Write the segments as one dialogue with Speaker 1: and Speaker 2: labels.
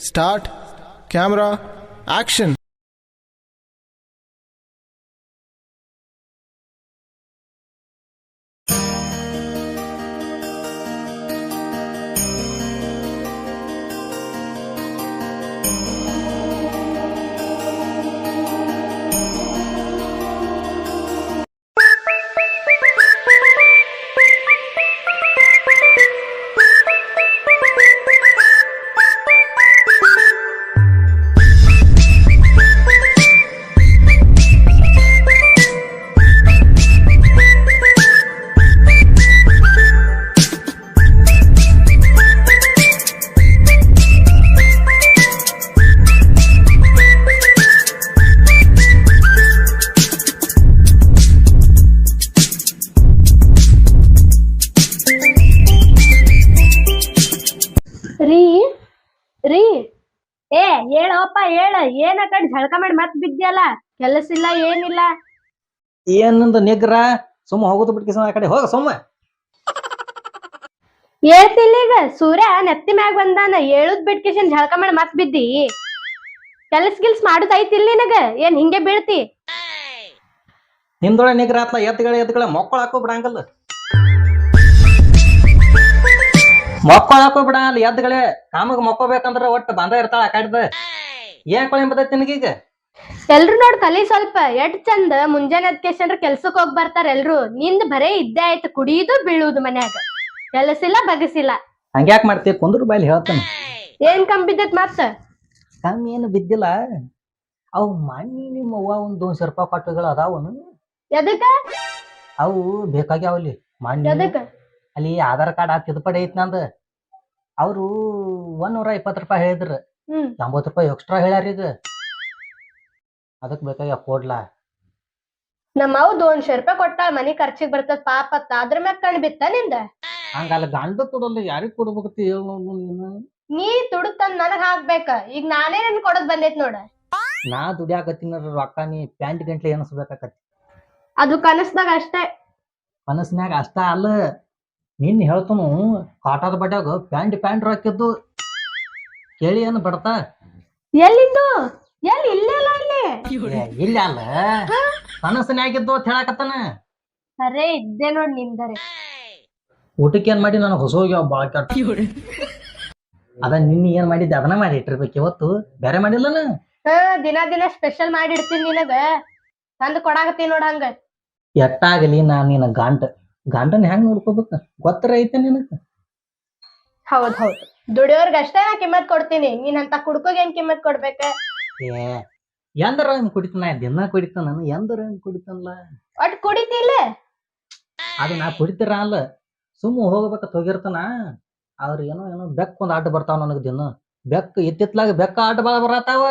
Speaker 1: Start, camera, action.
Speaker 2: ರೀ ರೀ ಏ ಹೇಳಪ್ಪ ಹೇಳ ಏನ ಕಡೆ ಝಳಕ ಮಾಡಿ ಮತ್ ಬಿದ್ದಿಯಲ್ಲ ಕೆಲಸ ಇಲ್ಲ ಏನಿಲ್ಲ
Speaker 3: ಏನಂದ ನಿಗ್ರ ಸುಮ್ಮ ಹೋಗುದು ಬಿಟ್ಕಿಸ ಆ ಕಡೆ ಹೋಗ ಸುಮ್ಮ
Speaker 2: ಹೇಳ್ತಿಲ್ಲ ಈಗ ಸೂರ್ಯ ನೆತ್ತಿ ಮ್ಯಾಗ ಬಂದಾನ ಹೇಳುದ್ ಬಿಟ್ಕಿಶನ್ ಝಳಕ ಮಾಡಿ ಮತ್ ಬಿದ್ದಿ ಕೆಲ್ಸ ಮಾಡುದ್ ಐತಿಲ್ ನಿನಗ ಏನ್ ಹಿಂಗೆ ಬೀಳ್ತಿ
Speaker 3: ನಿಂದೊಳೆ ನಿಗ್ರ ಆತ್ಲ ಎತ್ತುಗಳ ಮಕ್ಕಳು ಹಾಕೋ ಬಿಡಂಗಲ್ಲ ಮಕ್ಕಳು ಹಾಕೋ ಬಿಡ ಅಲ್ಲಿ ಎದ್ದುಗಳೇ ಕಾಮಗ್ ಮಕ್ಕೋಬೇಕಂದ್ರ ಒಟ್ಟು ಬಂದ ಇರ್ತಾಳ ಆ ಕಡೆದ ಏನ್ ಕೊಳಿ ಬದೈತಿ ನಿನಗೀಗ
Speaker 2: ಎಲ್ರು ನೋಡ್ ಕಲಿ ಸ್ವಲ್ಪ ಎಷ್ಟ್ ಚಂದ ಮುಂಜಾನೆ ಅದ್ಕೇಶನ್ರ ಕೆಲ್ಸಕ್ ಹೋಗ್ ಬರ್ತಾರ ಎಲ್ರು ನಿಂದ್ ಬರೇ ಇದ್ದೇ ಆಯ್ತು ಕುಡಿಯುದು ಬೀಳುದು ಮನ್ಯಾಗ ಕೆಲಸಿಲ್ಲ ಬಗಸಿಲ್ಲ
Speaker 3: ಹಂಗ್ಯಾಕ್ ಮಾಡ್ತಿ ಕುಂದ್ರ ಬಾಯ್ಲಿ ಹೇಳ್ತಾನ
Speaker 2: ಏನ್ ಕಂಬಿದ್ದತ್ ಮತ್ತ
Speaker 3: ಕಮ್ಮಿ ಏನು ಬಿದ್ದಿಲ್ಲ ಅವು ಮಣ್ಣಿ ನಿಮ್ಮ ಅವ್ವ ಒಂದ್ 200 ರೂಪಾಯಿ ಕೊಟ್ಟುಗಳು ಅದಾವನು
Speaker 2: ಎದಕ್ಕ
Speaker 3: ಅವು ಬೇಕಾಗ್ಯಾವ ಅಲ್ಲಿ ಮಣ್ಣಿ
Speaker 2: ಎದಕ್ಕ
Speaker 3: ಅಲ್ಲಿ ಆಧಾರ್ ಕಾರ್ಡ್ ತಿದ್ದುಪಡಿ ಐತಿ ನಂದ ಅವ್ರು 120 ರೂಪಾಯಿ ಹೇಳಿದ್ರ 80 ರೂಪಾಯಿ ಎಕ್ಸ್ಟ್ರಾ ಹೇಳ್ಯಾರ ಈಗ ಅದಕ್ ಬೇಕಾಗ್ಯಾವ ಕೊಡ್ಲಾ
Speaker 2: ನಮ್ಮ ಅವ್ 200 ರೂಪಾಯಿ ಕೊಟ್ಟಾಳ ಮನಿ ಖರ್ಚಿಗೆ ಬರ್ತದ ಪಾಪತ್ತ ಅದ್ರ ಮ್ಯಾಗ ಕಣ್ ಬಿತ್ತ ನಿಂದ
Speaker 3: ಹಂಗಲ್ಲ ಗಂಡ ಕೊಡಲ್ಲ ಯಾರಿಗ್ ಕೊಡ್ಬೇಕತ್ತಿ ಹೇಳ ನೀನು
Speaker 2: ನೀ ತುಡುತ್ತಂದ್ ನನಗ್ ಹಾಕ್ಬೇಕ ಈಗ ನಾನೇ ನನ್ ಕೊಡದ್ ಬಂದೈತ್ ನೋಡ
Speaker 3: ನಾ ದುಡಿಯಾಕತ್ತಿನ ರೊಕ್ಕ ನೀ ಪ್ಯಾಂಟ್ ಗಂಟ್ಲೆ ಎನಸ್ಬೇಕಾಕತಿ
Speaker 2: ಅದು ಕನಸ್ದಾಗ ಅಷ್ಟೇ
Speaker 3: ಕನಸ್ನ್ಯಾಗ ಅಷ್ಟ ಅಲ್ಲ ನಿನ್ ಹೇಳ್ತನು ಕಾಟದ ಬಡ್ಯಾಗ ಪ್ಯಾಂಟ್ ರೊಕ್ಕಿದ್ದು ಕೇಳಿ ಏನು ಬಡ್ತಾ
Speaker 2: ಎಲ್ಲಿದ್ದು ಎಲ್ಲಿ ಇಲ್ಲೇ ಅಲ್ಲ ಇಲ್ಲಿ
Speaker 3: ಇಲ್ಲ ಅಲ್ಲ ಕನಸನ್ಯಾಗಿದ್ದು ಅಂತ ಹೇಳಾಕತ್ತಾನ
Speaker 2: ಸರೇ ಇದ್ದೆ ನೋಡ್ ನಿಂದರೆ
Speaker 3: ಊಟಕ್ಕೆ ಏನ್ ಮಾಡಿ ನಾನು ಹೊಸ ಹೋಗ್ಯಾವ ಬಾಳ ಕೆಟ್ಟ ಅದ ನಿನ್ನ ಏನ್ ಮಾಡಿದ್ದೆ ಅದನ್ನ ಮಾಡಿ ಇಟ್ಟಿರ್ಬೇಕು ಇವತ್ತು ಬೇರೆ ಮಾಡಿಲ್ಲನ
Speaker 2: ದಿನ ಸ್ಪೆಷಲ್ ಮಾಡಿಡ್ತೀನಿ ನಿನಗ ತಂದ್ ಕೊಡಾಕತ್ತಿ ನೋಡ್ ಹಂಗ
Speaker 3: ಎಟ್ಟಾಗಲಿ ನಾನ್ ನಿನ್ನ ಗಂಡನ ಹೆಂಗ್ ನೋಡ್ಕೋಬೇಕ ಗೊತ್ತರ ಐತೆ ನಿನಗ
Speaker 2: ಹೌದ್ ದುಡಿಯೋರ್ಗ ಅಷ್ಟೇ ನಾ ಕಿಮ್ಮತ್ ಕೊಡ್ತೀನಿ ನೀನ್ ಅಂತ ಕುಡ್ಕೋಗ್ ಏನ್ ಕಿಮ್ಮತ್ ಕೊಡ್ಬೇಕ
Speaker 3: ಏ ಎಂದರ ಹಂಗ್ ಕುಡಿತಾನ ದಿನ ಕುಡಿತಾನ ಎಂದರ ಹಂಗ್ ಕುಡಿತಾನಲ್ಲ
Speaker 2: ಒಟ್ ಕುಡಿತಿಲ್ಲ
Speaker 3: ಅದು ನಾ ಕುಡಿತೀರ ಅಲ್ಲ ಸುಮ್ಮ ಹೋಗ್ಬೇಕತ್ ಹೋಗಿರ್ತಾನ ಅವ್ರ ಏನೋ ಬೆಕ್ಕ ಒಂದ್ ಆಟ ಬರ್ತಾವ ನನಗ್ ದಿನ ಬೆಕ್ಕ ಇತ್ತಿತ್ಲಾಗ ಬೆಕ್ಕ ಆಟ ಬಾಳ ಬರತಾವ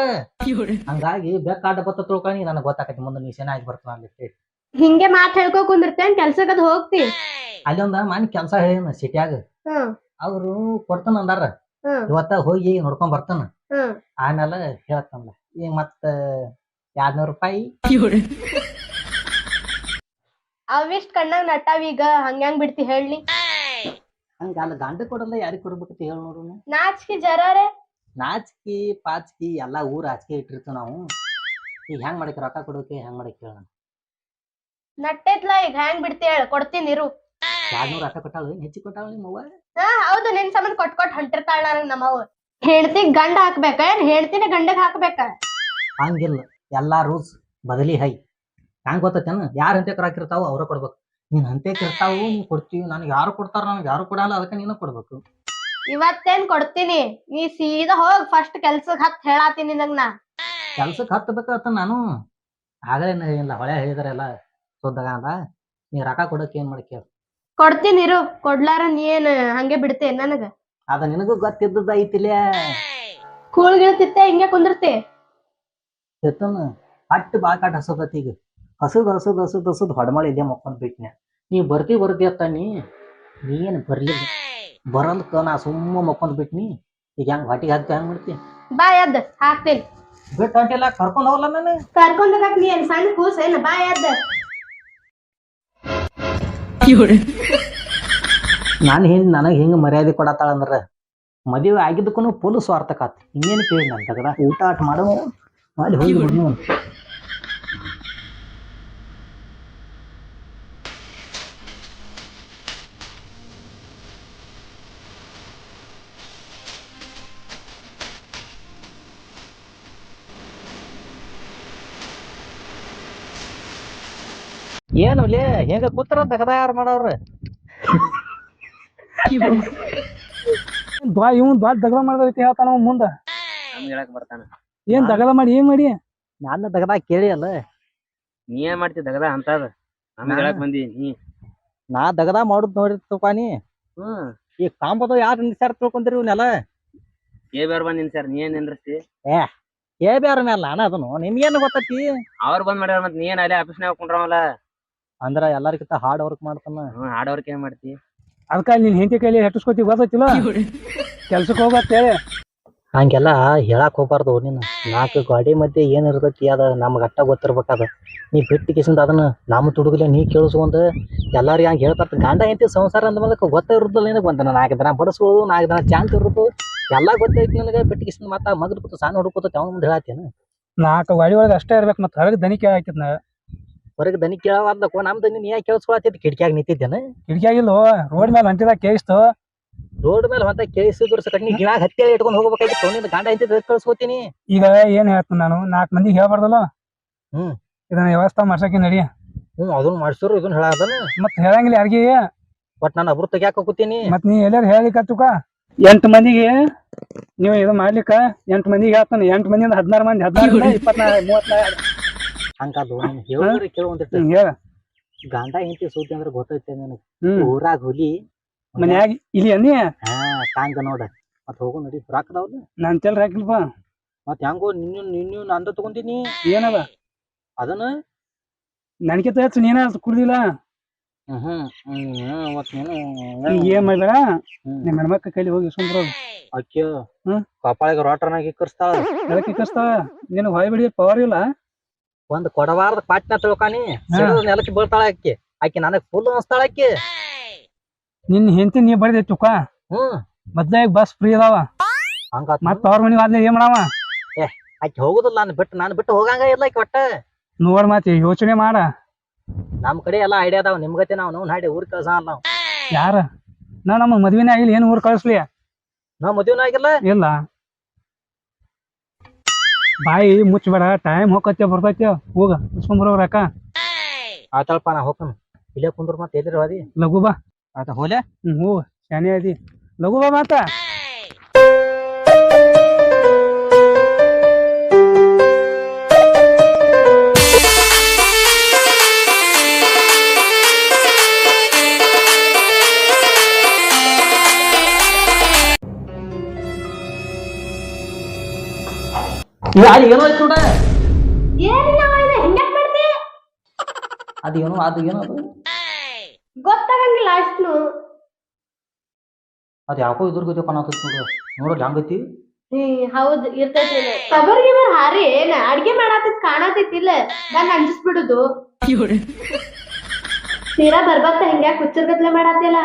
Speaker 3: ಹಂಗಾಗಿ ಬೆಕ್ಕ ಆಟ ಬತ್ತ ತಿಳ್ಕೊಂಡು ನನಗ್ ಗೊತ್ತಾಕತಿ ಮುಂದೆ ನೀ ಚೆನ್ನಾಗಿ ಬರ್ತಾನ ಅಲ್ಲಿ
Speaker 2: ಹಿಂಗೆ ಮಾತ್ ಹೇಳ್ಕೊ ಕುಂದಿರ್ತೇನ್ ಕೆಲ್ಸಕ್ಕದ್ ಹೋಗ್ತಿ
Speaker 3: ಅಲ್ಲಿ ಒಂದ ಮನೆ ಕೆಲ್ಸ ಹೇಳಿನ ಸಿಟ್ಯಾಗ ಅವ್ರು ಕೊಡ್ತಾನ ಅಂದಾರ ಇವತ್ತ ಹೋಗಿ ನೋಡ್ಕೊಂಡ್ ಬರ್ತಾನ ಆಮೇಲೆ ಹೇಳ್ತಾನಲ್ಲ ಈಗ ಮತ್ತ 200 ರೂಪಾಯಿ
Speaker 2: ಅವಿಷ್ಟ್ ಕಣ್ಣಾಗ ನಟ್ಟಾವೀಗ ಹಂಗ್ಯಾಂಗ್ ಬಿಡ್ತಿ ಹೇಳಿ
Speaker 3: ಹಂಗ ಅಲ್ಲ ಗಂಡ ಕೊಡಲ್ಲ ಯಾರಿಗ್ ಕೊಡ್ಬೇಕಂತ ಹೇಳಿ ನೋಡು
Speaker 2: ನಾಚಿಕೆ ಜರಾರೆ
Speaker 3: ನಾಚಿಕಿ ಪಾಚಿಕಿ ಎಲ್ಲಾ ಊರ್ ಆಚಿಕೆ ಇಟ್ಟಿರ್ತೀವಿ ನಾವು ಈಗ ಹೆಂಗ್ ಮಾಡಕ್ ರೊಕ್ಕ ಕೊಡೋಕೆ ಹೆಂಗ್ ಮಾಡಕ್ ಹೇಳ
Speaker 2: ನಟ್ಟೆತ್ಲಾ ಈಗ ಹ್ಯಾಂಗ್ ಬಿಡ್ತಿ ಹೇಳ ಕೊಡ್ತೀನಿ ಇರು
Speaker 3: 200 ರೊಕ್ಕ ಕೊಟ್ಟಾಳ ಹೆಚ್ಚಿ ಕೊಟ್ಟಾಳ ನಿಮ್ಮವ್ವ
Speaker 2: ಹೌದು ನಿನ್ ಸಂಬಂಧ ಕೊಟ್ ಹೊಂಟಿರ್ತಾಳ ನನಗ್ ನಮ್ಮವ್ ಹೇಳ್ತಿಗ್ ಗಂಡ ಹಾಕ್ಬೇಕ ಏನ್ ಹೇಳ್ತೀನಿ ಗಂಡಗ್ ಹಾಕ್ಬೇಕ
Speaker 3: ಹಂಗಿಲ್ಲ ಎಲ್ಲಾ ರೂಲ್ಸ್ ಬದಲಿ ಹೈ ಹೆಂಗ್ ಗೊತ್ತೇನ ಯಾರ ಹಂತಕ್ ರಾಕಿರ್ತಾವ ಅವ್ರ ಕೊಡ್ಬೇಕು ನೀನ್ ಹಂತಕ್ ಇರ್ತಾವು ನೀನ್ ಕೊಡ್ತೀವಿ ನನಗೆ ಯಾರು ಕೊಡ್ತಾರ ನನಗೆ ಯಾರು ಕೊಡಲ್ಲ ಅದಕ್ಕೆ ನೀನು ಕೊಡ್ಬೇಕು
Speaker 2: ಇವತ್ತೇನ್ ಕೊಡ್ತೀನಿ ನೀ ಸೀದಾ ಹೋಗ್ ಫಸ್ಟ್ ಕೆಲ್ಸಕ್ ಹತ್ ಹೇಳಾತೀನಿ ನಿನಗ್ ನಾ
Speaker 3: ಕೆಲ್ಸಕ್ ಹತ್ತಬೇಕತ್ತ ನಾನು ಆಗಲೇ ಇಲ್ಲ ಹೊಳೆ ಹೇಳಿದಾರೆಲ್ಲ ಸೋದಾಗ ಅಂದ ನೀ ರೊಕ್ಕ ಕೊಡಕ್ ಏನ್ ಮಾಡಕ್ ಹೇಳ
Speaker 2: ಕೊಡ್ತೀನಿ ಇರು ಕೊಡ್ಲಾರ ನೀ ಏನ್ ಹಂಗೆ ಬಿಡ್ತೇ ನನಗ
Speaker 3: ಅದ ನಿನಗೂ ಗೊತ್ತಿದ್ದದ ಐತಿಲೇ
Speaker 2: ಕೂಳ್ಗಿಳ್ತಿತ್ತೆ ಹಿಂಗೆ ಕುಂದಿರ್ತಿ
Speaker 3: ಎತ್ತನ ಅಟ್ಟು ಬಾಕಾಟ್ ಹಸದತ್ ಈಗ ಹಸದ್ ಹೊಡಮಳ ಇದೇ ಮಕ್ಕೊಂಡ್ ಬಿಟ್ನೆ ನೀ ಬರ್ತಿ ಅತ್ತ ನೀನ್ ಬರ್ಲಿಲ್ಲ ಬರಲ್ಕ ನಾ ಸುಮ್ಮ ಮಕ್ಕೊಂಡ್ ಬಿಟ್ನಿ ಈಗ ಹೆಂಗ್ ಹೊಟ್ಟಿಗೆ ಹಾಕ್ತಿ ಹೆಂಗ್ ಮಾಡ್ತಿ
Speaker 2: ಬಾ ಎದ್ದ ಹಾಕ್ತೀನಿ
Speaker 3: ಬಿಟ್ಟು ಹೊಂಟಿಲ್ಲ ಕರ್ಕೊಂಡ್ ಹೋಗಲ್ಲ ನಾನು
Speaker 2: ಕರ್ಕೊಂಡ್ ಹೋಗಕ್ ನೀ ಏನ್ ಸಣ್ಣ ಕೂಸ ಏನ್ ಬಾ ಎದ್ದ
Speaker 3: ನನಗ್ ಹಿಂಗ್ ಮರ್ಯಾದೆ ಕೊಡತ್ತಾಳ ಅಂದ್ರ ಮದುವೆ ಆಗಿದ್ದಕ್ಕೂ ಫುಲ್ ಸ್ವಾರ್ಥಕಾತ್ ಇನ್ನೇನು ಕೇಳಿ ನಾನು ತಗದ ಊಟ ಆಟ ಮಾಡೋ ಮಾಡಿ ಹೋಗಿ ಬಿಡ್ನು. ಏನು ಲೇ ಹೆಂಗ ಕೂತಾರ ತಗದ ಯಾರು ಮಾಡೋರು
Speaker 4: ಇವ್ನು ದೊಡ್ಡ ದಗದ ಮಾಡ್ದೈತಿ ಹೇಳ್ತಾನ ಮುಂದ
Speaker 5: ನಮ್ಗೆ ಹೇಳಕ್ ಬರ್ತಾನ.
Speaker 4: ಏನ್ ದಗದ ಮಾಡಿ ಏನ್ ಮಾಡಿ
Speaker 3: ನನ್ನ ತಗದ ಕೇಳಿ ಅಲ್ಲ
Speaker 5: ನೀ ಏನ್ ಮಾಡ್ತಿ ದಗದ ಅಂತದ ನಮ್ಗೆ ಹೇಳಕ್ ಬಂದಿ ನೀ.
Speaker 3: ನಾ ದಗದ ಮಾಡುದ್ ನೋಡಿರ್ತಪ್ಪ ನೀ. ಈ ಕಾಂಬದ ಯಾರು ನಿಲ್ಸಾರ ತಿಳ್ಕೊಂತೀರಿ ಇವ್ನೆಲ್ಲ
Speaker 5: ಏ ಬೇರ್ ಬಂದ್ ನಿನ್ ಸರ್ ನೀ ಏನ್ ನಿಂದ್ರಸ್ತಿ
Speaker 3: ಏ ಬ್ಯಾರ ಮೇಲೆ ಅಣ್ಣ ಅದನ್ನು ನಿಮ್ಗೇನು ಗೊತ್ತೈತಿ
Speaker 5: ಅವ್ರ ಬಂದ್ ಮಾಡ್ಯಾರ ಮತ್ ನೀ ಏನ್ ಅಲ್ಲೇ ಆಫೀಸ್ನಾಗ ಕುಂಡ್ರವಲ್ಲ.
Speaker 3: ಅಂದ್ರ ಎಲ್ಲರಿಗಿಂತ ಹಾರ್ಡ್ ವರ್ಕ್ ಮಾಡ್ತಾನ.
Speaker 5: ಆಡೋರ್ಕ ಏನ್ ಮಾಡ್ತಿ
Speaker 4: ಅದಕ್ಕ ನಿನ್ ಹೆಂಡತಿ ಕೈಲಿ ಹೆಟ್ಟಿಸ್ಕೊತಿ ಗೊತ್ತೈತಿಲ್ಲ ಕೆಲ್ಸಕ್ಕೆ ಹೋಗತ್ತೇಳಿ
Speaker 3: ಹಂಗೆಲ್ಲ ಹೇಳಕ್ ಹೋಗ್ಬಾರ್ದು ನೀನು. 4 ಗಾಡಿ ಮಧ್ಯೆ ಏನ್ ಇರ್ತೈತಿ ಅದ ನಮ್ಗೆ ಅಟ್ಟ ಗೊತ್ತಿರ್ಬೇಕದ. ನೀ ಬಿಟ್ಟು ಕಿಸಿಂದ ಅದನ್ನ ನಮ್ಮ ತುಡುಗಲೆ ನೀ ಕೇಳಿಸ್ಕೊಂಡ್ ಎಲ್ಲಾರು ಹಂಗೆ ಹೇಳ್ಬಾರ್ದು. ಗಂಡ ಹೆಂಡತಿ ಸಂಸಾರ ಅಂದ ಮೇಲೆ ಗೊತ್ತ ಇರುದಿಲ್ಲ ನಿನಗೆ. ಬಂದ 4 ದಿನ ಬಡಸ್ಕೊಳ್ಳೋದು 4 ದಿನ ಚಾನ್ಸ್ ಇರುದು ಎಲ್ಲಾ ಗೊತ್ತೈತಿ ನನಗೆ. ಬಿಟ್ಟು ಕಿಸಿಂದ ಮತ್ತ ಮಗದ್ ಕೂತು ಸಣ್ಣ ಹುಡುಗ ಕೂತು ಅವ್ನ ಮುಂದೆ ಹೇಳತ್ತೇನು
Speaker 4: 4 ಗಾಡಿ ಒಳಗೆ ಅಷ್ಟೇ ಇರ್ಬೇಕು ಮತ್ತೆ ಹೊರಗೆ ದನಿ ಕೇಳಾಕಿದ್ನ
Speaker 3: ಹೊರಗೆ ದನಿ ಕೇಳವಾರ್ದಕ್ಕೋ ನಮ್ ದನಿ ನೀ ಯಾಕೆ ಕೇಳಿಸ್ಕೊಳತ್ತೈತಿ? ಕಿಟಕಿಯಾಗ ನಿಂತಿದ್ದೇನೆ
Speaker 4: ಕಿಟಕಿಯಾಗಿಲ್ಲ ರೋಡ್ ಮೇಲೆ ಹೊಂಟಿದಾಗ ಕೇಳಿಸ್ತು.
Speaker 3: ರೋಡ್ ಮೇಲೆ ಹೊಂತ ಕೇಳಿಸಿದ್ರು ಸಕಟ್ನಿ ಗಿಡ ಹತ್ತಿ ಇಟ್ಕೊಂಡು ಹೋಗ್ಬೇಕಾಗಿತ್ತು. ನಿನ್ನ ಗಂಡ ಹೆಂಡತಿ ಕಳ್ಸ್ಕೊತೀನಿ.
Speaker 4: ಈಗ ಏನ್ ಹೇಳ್ತೀನಿ ನಾನು 4 ಮಂದಿಗೆ ಹೇಳ್ಬಾರ್ದಲ್ಲ. ಇದನ್ನ ವ್ಯವಸ್ಥೆ ಮಾಡ್ಸಕ್ಕೆ ನಡಿ.
Speaker 3: ಅದನ್ನ ಮಾಡ್ಸಿರು ಇದನ್ನ ಹೇಳದನ
Speaker 4: ಮತ್ ಹೇಳಂಗಿಲ್ಲ ಯಾರಿಗೆ.
Speaker 3: ಬಟ್ ನಾನು ಒಬ್ರು ತೆಗ್ಯಾಕ ಹೋಗ್ತೀನಿ.
Speaker 4: ಮತ್ ನೀ ಎಲ್ಲಾರು ಹೇಳಿಕತ್ತುಕ 8 ಮಂದಿಗೆ ನೀವು ಇದು ಮಾಡ್ಲಿಕ್ಕ 8 ಮಂದಿಗೆ ಹೇಳ್ತಾನೆ. 8 ಮಂದಿಯಿಂದ 16 ಮಂದಿ 16 24 34
Speaker 3: ಹಂಗಾದು ಹೇಳಿದ್ರೆ ಕೇಳುವಂತ
Speaker 4: ಹೇಳ.
Speaker 3: ಗಂಡ ಹೆಂಡತಿ ಸೂತಿ ಅಂದ್ರೆ ಗೊತ್ತೈತೆ ನನಗೆ. ಊರಾಗ ಹುಲಿ
Speaker 4: ಮನ್ಯಾಗ ಇಲ್ಲಿ ಅನ್ನಿ
Speaker 3: ಕಾಂಗ ನೋಡ ಮತ್ ಹೋಗು ನಡಿ ರಾಕದವ್ರು.
Speaker 4: ನಾನ್ ಚೆಲ್ ಹಾಕಿಲ್ಪ
Speaker 3: ಮತ್ ಹೆಂಗೋ ನಿನ್ನ ಅಂದ ತಗೊಂಡಿನಿ.
Speaker 4: ಏನದ
Speaker 3: ಅದನ್ನ
Speaker 4: ನನಗಿಂತ ಹೆಚ್ಚು ನೀನ ಕುಡ್ದಿಲ್ಲ.
Speaker 3: ಮತ್ ನೀನು
Speaker 4: ಏನ್ ಮಾಡ್ಬೇಡ ನಿಮ್ ಹೆಣ್ಮಕ್ಳ ಕೈಲಿ ಹೋಗಿ ಸುಂದ್ರೋದು.
Speaker 3: ಅಕ್ಕಿ ಕಪಾಳಿಗೆ ರೋಟರ್ನಾಗ ಇಕ್ಕರ್ಸ್ತಾಳ.
Speaker 4: ಅದಕ್ಕೆ ಇಕ್ಕಸ್ತಾವ. ನಿನಗ್ ಹೊಯ್ ಬಿಡಿ ಪವರ್ ಇಲ್ಲ.
Speaker 3: ಒಂದ್ ಕೊಡಬಾರ್ದ ಪಾಟ್ನ ತಿಳ್ಕಾನಿ ನೆಲಕ್ಕೆ ಬೀಳ್ತಾಳ ಅಕ್ಕಿ. ಆಕಿ ನನಗ್ ಫುಲ್ ಅನ್ಸ್ತಾಳ ಅಕ್ಕಿ.
Speaker 4: ನಿನ್ ಹೆಂಡತಿ ನೀ ಬಡ್ದಿ ತುಕ ಮೊದ್ಲಾಗ ಬಸ್ ಫ್ರೀ ಅದಾವ.
Speaker 3: ಹಂಗ
Speaker 4: ಮತ್ ಅವ್ರ ಮನಿಗ್ ಆದ್ಲೆ ಏನ್ ಮಾಡಾವ?
Speaker 3: ಆಕಿ ಹೋಗುದಿಲ್ಲ ನಾನು ಬಿಟ್ಟು ಹೋಗಂಗ ಇಲ್ಲ ಆಕಿ ಒಟ್ಟ.
Speaker 4: ನೋಡ್ ಮಾತಿ ಯೋಚನೆ ಮಾಡ.
Speaker 3: ನಮ್ ಕಡೆ ಎಲ್ಲಾ ಐಡಿಯಾ ಅದಾವ. ನಿಮ್ಗತೆ ನಾವು ನಾಡಿ ಊರ್ ಕಳ್ಸ ನಾವು
Speaker 4: ಯಾರ ನಮ್ಮ ಮದ್ವಿನೇ ಆಗಿಲ್ಲ ಏನ್ ಊರ್ ಕಳಿಸ್ಲಿ?
Speaker 3: ನಾವ್ ಮದ್ವಿನ ಆಗಿಲ್ಲ.
Speaker 4: ಇಲ್ಲ ಬಾಯಿ ಮುಚ್ಚಬೇಡ. ಟೈಮ್ ಹೋಗತ್ತೆ ಬರ್ತೈತಿ. ಹೋಗ ಇಸ್ಕೊಂಬರೋರಕ್ಕ.
Speaker 3: ಆತಳಪ್ಪ ನಾ ಹೋಗ್ತಾನ. ಇಲ್ಲೇ ಕುಂದ್ರ ಮತ್ ಎಲ್ಲಿರ ಅದಿ
Speaker 4: ಲಘು ಬಾ.
Speaker 3: ಆತ ಹೋಲೆ.
Speaker 4: ಹೋಗ ಶಾನೆ ಅದಿ. ಲಘು ಬಾ ಮಾತ.
Speaker 3: ಏನೋ ಆಯ್ತು ನೋಡ. ಅದೇನೋ ಅದು ಏನೋ ಅದು
Speaker 2: ಗೊತ್ತಾಗಂಗಿಲ್ಲ ಅಷ್ಟು.
Speaker 3: ಅದ್ ಯಾಕೋ ಇದ್ರ ಗೊತ್ತಪ್ಪ ನಾವು ನೋಡೋದು ಹಂಗೈತಿ.
Speaker 2: ಹೌದ್ ಇರ್ತೈತಿ. ತಬರ್ಗಿ ಬರ್ ಹಾರಿ ಏನ ಅಡ್ಗೆ ಮಾಡಾತಿದ್ ಕಾಣತೈತಿಲ್ಲ ಬಂದ್ ಅಂಜಿಸ್ಬಿಡುದು. ತೀರಾ ಬರ್ಬತ್ತ ಹಿಂಗ್ಯಾಕ ಹುಚ್ಚರ್ಗತ್ಲೆ ಮಾಡಾತಿಲ್ಲ.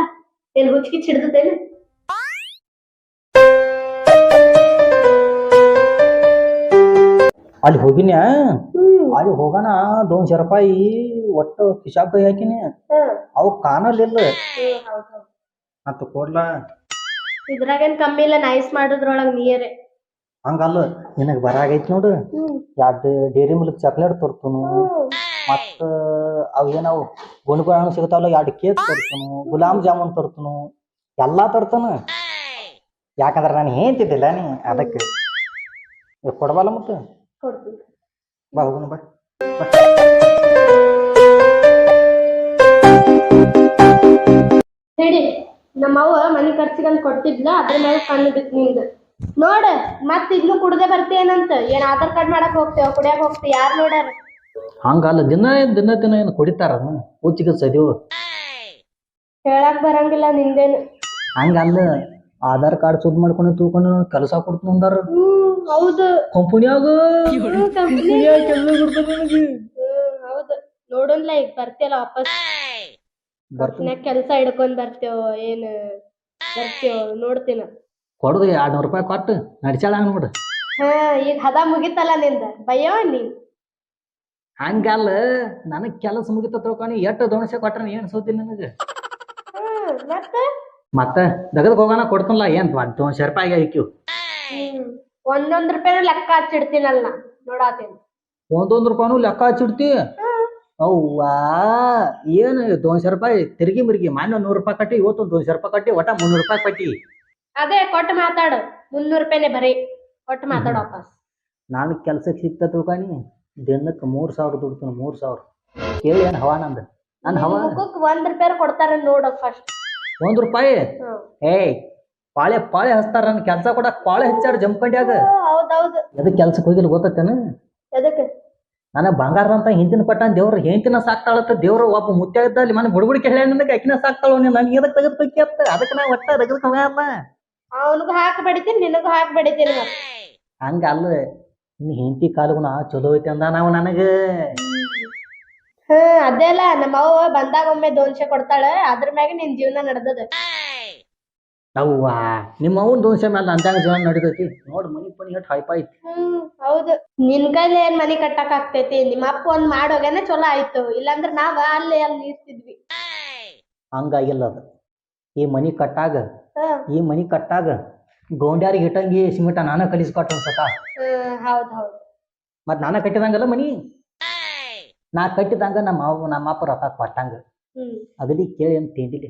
Speaker 2: ಏನ್ ಹುಚ್ಕಿ ಹಿಡ್ದತೇನ?
Speaker 3: ಅಲ್ಲಿ ಹೋಗಿನ್ಯಾ. ಅಲ್ಲಿ ಹೋಗಣ 200 ರೂಪಾಯಿ ಒಟ್ಟು ಕಿಶಾಬ್ ಕೈ ಹಾಕಿನಿ. ಅವು ಕಾಣಲಿಲ್ಲ ಅಂತ ಕೊಡ್ಲ.
Speaker 2: ಇದ್ರಾಗೇನ್ ಕಮ್ಮಿ ಇಲ್ಲ. ನೈಸ್ ಮಾಡುದ್ರೊಳಗ್ ನೀರೇ
Speaker 3: ಹಂಗಲ್ಲ. ನಿನಗ್ ಬರಾಗೈತಿ ನೋಡು. 2 ಡೇರಿ ಮಿಲ್ಕ್ ಚಾಕ್ಲೇಟ್ ತರ್ತನು. ಮತ್ತ ಅವೇನವು ಗುಣಗುಣ ಸಿಗತಾವಲ್ಲ 2 ಕೇಕ್ ತರ್ತನು. ಗುಲಾಬ್ ಜಾಮೂನ್ ತರ್ತನು. ಎಲ್ಲಾ ತರ್ತಾನ. ಯಾಕಂದ್ರ ನಾನು ಹೇಳ್ತಿದ್ದಿಲ್ಲ ನೀ ಅದಕ್ಕೆ ಕೊಡಬಲ್ಲ. ಮತ್ತ ಬಾ ಹೋಗೋಣ ಬಾ.
Speaker 2: ಹೇಳಿ ನಮ್ಮವ್ವ ಮನಿ ಖರ್ಚಿಗಂತ ಕೊಟ್ಟಿದ್ಲ. ಅದ್ರ ಮೇಲೆ ಕಣ್ಣು ಬಿತ್ತು ನಿಂದ ನೋಡ. ಮತ್ ಇದ್ನು ಕುಡ್ದೆ ಬರ್ತೇನಂತ. ಏನ್ ಆಧಾರ್ ಕಾರ್ಡ್ ಮಾಡಕ್ ಹೋಗ್ತೇವ ಕುಡಿಯಾಕ ಹೋಗ್ತೇವ? ಯಾರ್ ನೋಡ್ಯಾರ?
Speaker 3: ಹಂಗಲ್ಲ. ದಿನ ಏನು ಕುಡಿತಾರ ಹುಚ್ಚಿಗೆ ಸದಿವು.
Speaker 2: ಹೇಳಕ್ ಬರಂಗಿಲ್ಲ ನಿಂದೇನು.
Speaker 3: ಹಂಗಲ್ಲ. ಆಧಾರ್ ಕಾರ್ಡ್ ಸುದ್ ಮಾಡ್ಕೊಂಡು ತೂಕೊಂಡು ಕೆಲಸ ಕೊಡ್ತು ಅಂದಾರ.
Speaker 2: ಹೌದು
Speaker 3: ಕಂಪನಿಯಾಗ
Speaker 2: ಹೌದು. ನೋಡೋನ್ಲ ಈಗ ಬರ್ತಿಯಲ್ಲ ವಾಪಸ್. ಕೆಲ್ಸ ಹಿಡ್ಕೊಂಡ್ ಬರ್ತೇವ ಏನ್ ಬರ್ತೇವ ನೋಡ್ತೀನ.
Speaker 3: ಕೊಡುದು 200 ರೂಪಾಯಿ ಕೊಟ್ಟು ನಡ್ಚಾಳ ನೋಡು.
Speaker 2: ಹಾ ಈಗ ಹದ ಮುಗಿತಲ್ಲ ನಿಂದ ಬಯ್ಯವ ನೀ.
Speaker 3: ಹಂಗಲ್ಲ, ನನಗ್ ಕೆಲಸ ಮುಗಿತ ತಿಳ್ಕೊಂಡು ಎಷ್ಟು ದೋಣಸೆ ಕೊಟ್ರ ಏನ್ ಸೋತಿಲ್ಲ ನನಗೆ. ಮತ್ತೆ ದಗದಕ್ ಹೋಗೋಣ ಕೊಡ್ತನಲ್ಲ, ಏನ್ 200 ರೂಪಾಯಿಗೆ ಐಕ್ಯು.
Speaker 2: ಒಂದೊಂದ್ ರೂಪಾಯಿನೂ ಲೆಕ್ಕ ಹಚ್ಚಿಡ್ತೀನಲ್ಲ ನೋಡಾತೀನಿ.
Speaker 3: 1 ರೂಪಾಯಿನೂ ಲೆಕ್ಕ ಹಚ್ಚಿಡ್ತಿ? ಅವ್ವಾ ಏನು 200 ರೂಪಾಯಿ ತಿರುಗಿ ಮಿರ್ಗಿ ಮಾನ್ಯ 100 ರೂಪಾಯಿ ಕಟ್ಟಿ, ಇವತ್ತು 200 ರೂಪಾಯಿ ಕಟ್ಟಿ, ಒಟ್ಟ 300 ರೂಪಾಯಿ ಕಟ್ಟಿ.
Speaker 2: ಅದೇ ಕೊಟ್ಟು ಮಾತಾಡು, 300 ರೂಪಾಯಿನೇ ಬರೀ ಕೊಟ್ಟು ಮಾತಾಡು ವಾಪಸ್.
Speaker 3: ನಾನು ಕೆಲ್ಸಕ್ಕೆ ಸಿಕ್ತ ತಿಳ್ಕೊನಿ, ದಿನಕ್ಕೆ 3000 ದುಡ್ತೀನಿ. 3000 ಕೇಳಿ ಏನ್ ಹವಾ ನಂದು. ನನ್ ಹವಾ
Speaker 2: ಮುಖಕ್ಕೆ 1 ರೂಪಾಯಿ ಕೊಡ್ತಾರ ನೋಡ ಫಸ್ಟ್.
Speaker 3: 1 ರೂಪಾಯಿ? ಏಯ್ ಪಾಳೆ ಪಾಳೆ ಹಚ್ತಾರ, ನನ್ ಕೆಲ್ಸ ಕೊಡಕ್ ಪಾಳೆ ಹಚ್ಚಾರ ಜಂಪಂಡ್ಯಾಗ.
Speaker 2: ಹೌದೌದು.
Speaker 3: ಎದಕ್ ಕೆಲ್ಸಕ್ಕೆ ಹೋಗಿಲ್ಲ ಗೊತ್ತೇನು?
Speaker 2: ಎದಕ್ಕೆ?
Speaker 3: ನನಗ್ ಬಂಗಾರ ಅಂತ ಹಿಂದಿನ ಪಟ್ಟ ದೇವ್ರ ಹೆಂತಿನ ಸಾಕ್ತಾಳತ್ತ. ದೇವ್ರ ಒಬ್ಬ ಮುತ್ಯ ಇದ್ದ ಅಲ್ಲಿ ಮನೆ ಬುಡ್ಬುಡಿಕೆ ಹೇಳ ನನಗೆ ಅಕ್ಕಿನ ಸಾಕ್ತಾಳ. ನನ್ಗೆ ಎದಕ್ ತೆಗೆದ್ ಪೈಕಿ ಅತ್ತ, ಅದಕ್ಕೆ ನಾ ಒಟ್ಟ ತೆಗೆದ್ ಅಲ್ಲ.
Speaker 2: ಅವನಿಗೂ ಹಾಕಿ ಬಡಿತೀನಿ, ನಿನಗೂ ಹಾಕಿ ಬಡಿತೀನಿ.
Speaker 3: ಹಂಗ ಅಲ್ಲ, ನಿನ್ ಹೆಂಡತಿ ಕಾಲಗುಣ ಚಲೋ ಐತಿ ಅಂದ ನಾವು ನನಗ.
Speaker 2: ಅದೇ ಅಲ್ಲ, ನಮ್ಮ ಅವ್ವ ಬಂದಾಗ ಒಮ್ಮೆ 200 ಕೊಡ್ತಾಳ, ಅದ್ರ ಮ್ಯಾಗ ನಿನ್ ಜೀವನ ನಡೆದದ.
Speaker 3: ಅವ್ವ ನಿಮ್ಮ ಅವನ್ 200 ಮೇಲೆ ಅಂದಾಗ ಜೀವನ ನಡಿದೈತಿ ನೋಡ್. ಮನಿ ಪನಿ ಎಷ್ಟು ಹೈಪ ಐತಿ.
Speaker 2: ಹೌದು, ನಿನ್ ಕೈಲಿ ಏನ್ ಮನಿ ಕಟ್ಟಕ್ ಆಗ್ತೈತಿ? ನಿಮ್ಮ ಅಪ್ಪ ಒಂದ್ ಮಾಡೋಗೇನೆ ಚಲೋ ಆಯ್ತು, ಇಲ್ಲಾಂದ್ರ ನಾವ್ ಅಲ್ಲಿ ಇರ್ತಿದ್ವಿ.
Speaker 3: ಹಂಗಾಗಿಲ್ಲ ಅದು. ಈ ಮನಿ ಕಟ್ಟಾಗ ಗೌಂಡ್ಯಾರಿಗೆ ಇಟ್ಟಂಗಿ ಸಿಮೆಂಟ ನಾನ ಕಲಿಸ್ಕೊಟ್ಟ ಅನ್ಸತ.
Speaker 2: ಹೌದ್ ಹೌದು.
Speaker 3: ಮತ್ ನಾನ ಕಟ್ಟಿದಂಗಲ್ಲ ಮನಿ. ನಾ ಕಟ್ಟಿದಂಗ ನಮ್ಮ ಅಪ್ಪ ರೊಕ್ಕ ಕೊಟ್ಟಂಗ. ಅಗದಿ ಕೇಳಿ ಅಂತ ತಿಂದಿಲಿ.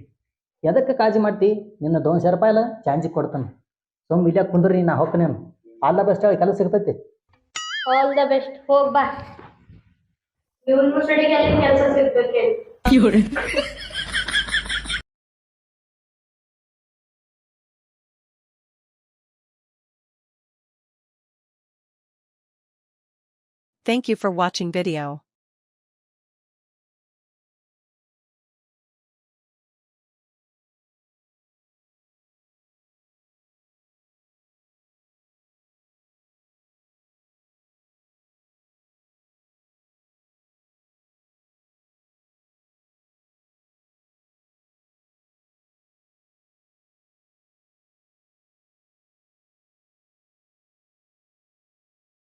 Speaker 3: ಎದಕ್ಕೆ ಕಾಳಜಿ ಮಾಡ್ತಿ? ನಿನ್ನ 200 ರೂಪಾಯಿ ಇಲ್ಲ ಚಾಂಜಿ ಕೊಡ್ತಾನೆ. ಸುಮ್ ಇಲ್ಲೇ ಕುಂದ್ರಿ, ನಾ ಹೋಗ್ತೇನೆ. ಆಲ್ ದ ಬೆಸ್ಟ್ ಹೇಳಿ, ಕೆಲಸ ಸಿಗ್ತೈತಿ.
Speaker 2: ಆಲ್ ದ ಬೆಸ್ಟ್, ಹೋಗ್ ಬಾ. ಕೆಲಸ ಸಿಗ್ತೈತಿ.
Speaker 6: Thank you for watching video.